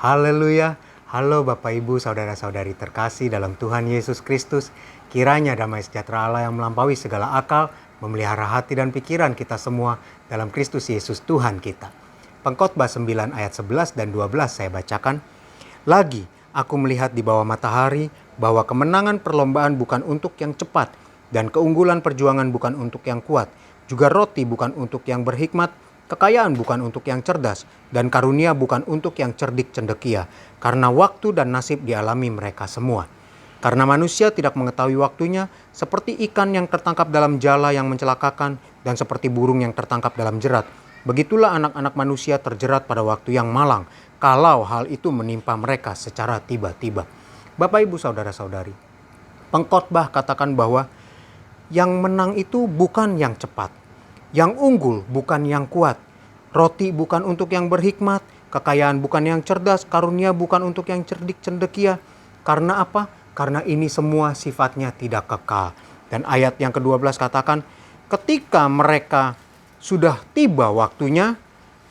Haleluya. Halo Bapak Ibu, saudara-saudari terkasih dalam Tuhan Yesus Kristus. Kiranya damai sejahtera Allah yang melampaui segala akal memelihara hati dan pikiran kita semua dalam Kristus Yesus Tuhan kita. Pengkhotbah 9 ayat 11 dan 12 saya bacakan. Lagi, aku melihat di bawah matahari bahwa kemenangan perlombaan bukan untuk yang cepat dan keunggulan perjuangan bukan untuk yang kuat. Juga roti bukan untuk yang berhikmat, kekayaan bukan untuk yang cerdas, dan karunia bukan untuk yang cerdik cendekia, karena waktu dan nasib dialami mereka semua. Karena manusia tidak mengetahui waktunya, seperti ikan yang tertangkap dalam jala yang mencelakakan, dan seperti burung yang tertangkap dalam jerat. Begitulah anak-anak manusia terjerat pada waktu yang malang, kalau hal itu menimpa mereka secara tiba-tiba. Bapak, Ibu, Saudara-saudari, pengkhotbah katakan bahwa yang menang itu bukan yang cepat, yang unggul bukan yang kuat, roti bukan untuk yang berhikmat, kekayaan bukan yang cerdas, karunia bukan untuk yang cerdik cendekia. Karena apa? Karena ini semua sifatnya tidak kekal. Dan ayat yang ke-12 katakan, ketika mereka sudah tiba waktunya,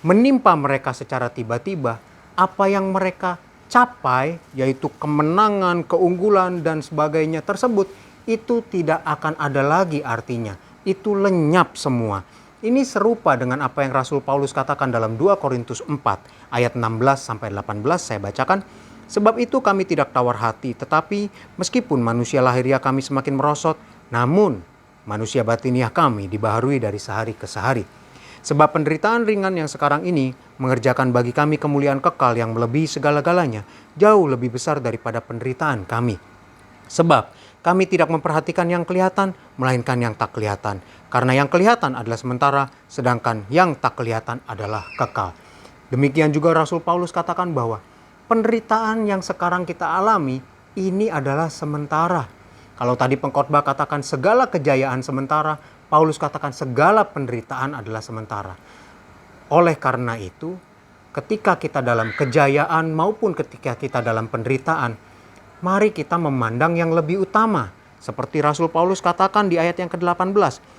menimpa mereka secara tiba-tiba, apa yang mereka capai, yaitu kemenangan, keunggulan, dan sebagainya tersebut, itu tidak akan ada lagi artinya. Itu lenyap semua. Ini serupa dengan apa yang Rasul Paulus katakan dalam 2 Korintus 4 ayat 16-18 saya bacakan. Sebab itu kami tidak tawar hati, tetapi meskipun manusia lahiriah kami semakin merosot, namun manusia batiniah kami dibaharui dari sehari ke sehari. Sebab penderitaan ringan yang sekarang ini mengerjakan bagi kami kemuliaan kekal yang melebihi segala-galanya, jauh lebih besar daripada penderitaan kami. Sebab kami tidak memperhatikan yang kelihatan, melainkan yang tak kelihatan. Karena yang kelihatan adalah sementara, sedangkan yang tak kelihatan adalah kekal. Demikian juga Rasul Paulus katakan bahwa penderitaan yang sekarang kita alami, ini adalah sementara. Kalau tadi pengkhotbah katakan segala kejayaan sementara, Paulus katakan segala penderitaan adalah sementara. Oleh karena itu, ketika kita dalam kejayaan maupun ketika kita dalam penderitaan, mari kita memandang yang lebih utama. Seperti Rasul Paulus katakan di ayat yang ke-18.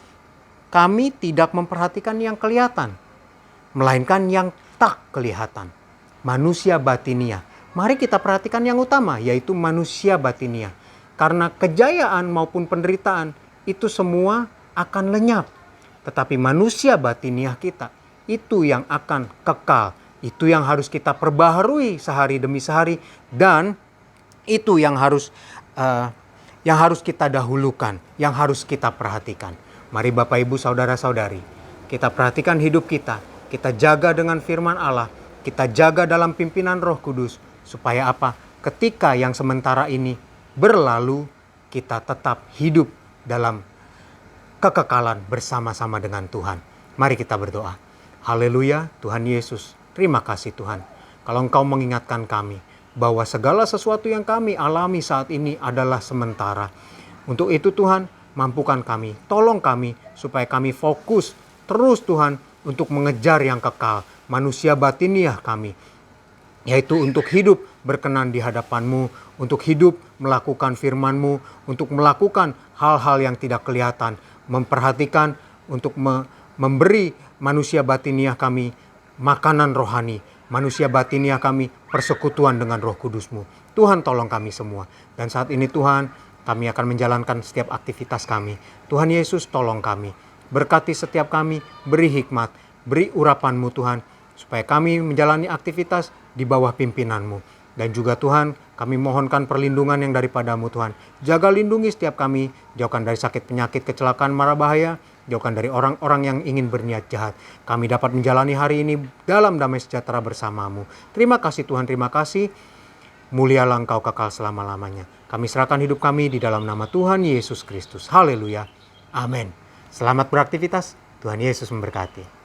Kami tidak memperhatikan yang kelihatan, melainkan yang tak kelihatan. Manusia batiniah. Mari kita perhatikan yang utama, yaitu manusia batiniah. Karena kejayaan maupun penderitaan, itu semua akan lenyap. Tetapi manusia batiniah kita, itu yang akan kekal. Itu yang harus kita perbaharui sehari demi sehari. Dan itu yang harus kita dahulukan, yang harus kita perhatikan. Mari Bapak Ibu Saudara-saudari, kita perhatikan hidup kita jaga dengan firman Allah, kita jaga dalam pimpinan Roh Kudus, supaya apa? Ketika yang sementara ini berlalu, kita tetap hidup dalam kekekalan bersama-sama dengan Tuhan. Mari kita berdoa. Haleluya, Tuhan Yesus, terima kasih Tuhan, kalau Engkau mengingatkan kami bahwa segala sesuatu yang kami alami saat ini adalah sementara. Untuk itu Tuhan, mampukan kami, tolong kami supaya kami fokus terus Tuhan untuk mengejar yang kekal, manusia batiniah kami, yaitu untuk hidup berkenan di hadapan-Mu, untuk hidup melakukan firman-Mu, untuk melakukan hal-hal yang tidak kelihatan, memperhatikan untuk memberi manusia batiniah kami makanan rohani, manusia batiniah kami persekutuan dengan Roh Kudus-Mu. Tuhan tolong kami semua. Dan saat ini Tuhan, kami akan menjalankan setiap aktivitas kami. Tuhan Yesus tolong kami. Berkati setiap kami, beri hikmat, beri urapan-Mu Tuhan, supaya kami menjalani aktivitas di bawah pimpinan-Mu. Dan juga Tuhan, kami mohonkan perlindungan yang daripada-Mu Tuhan. Jaga lindungi setiap kami, jauhkan dari sakit penyakit, kecelakaan, mara bahaya, jauhkan dari orang-orang yang ingin berniat jahat. Kami dapat menjalani hari ini dalam damai sejahtera bersama-Mu. Terima kasih Tuhan, terima kasih. Mulialah Engkau kekal selama-lamanya. Kami serahkan hidup kami di dalam nama Tuhan Yesus Kristus. Haleluya. Amin. Selamat beraktivitas. Tuhan Yesus memberkati.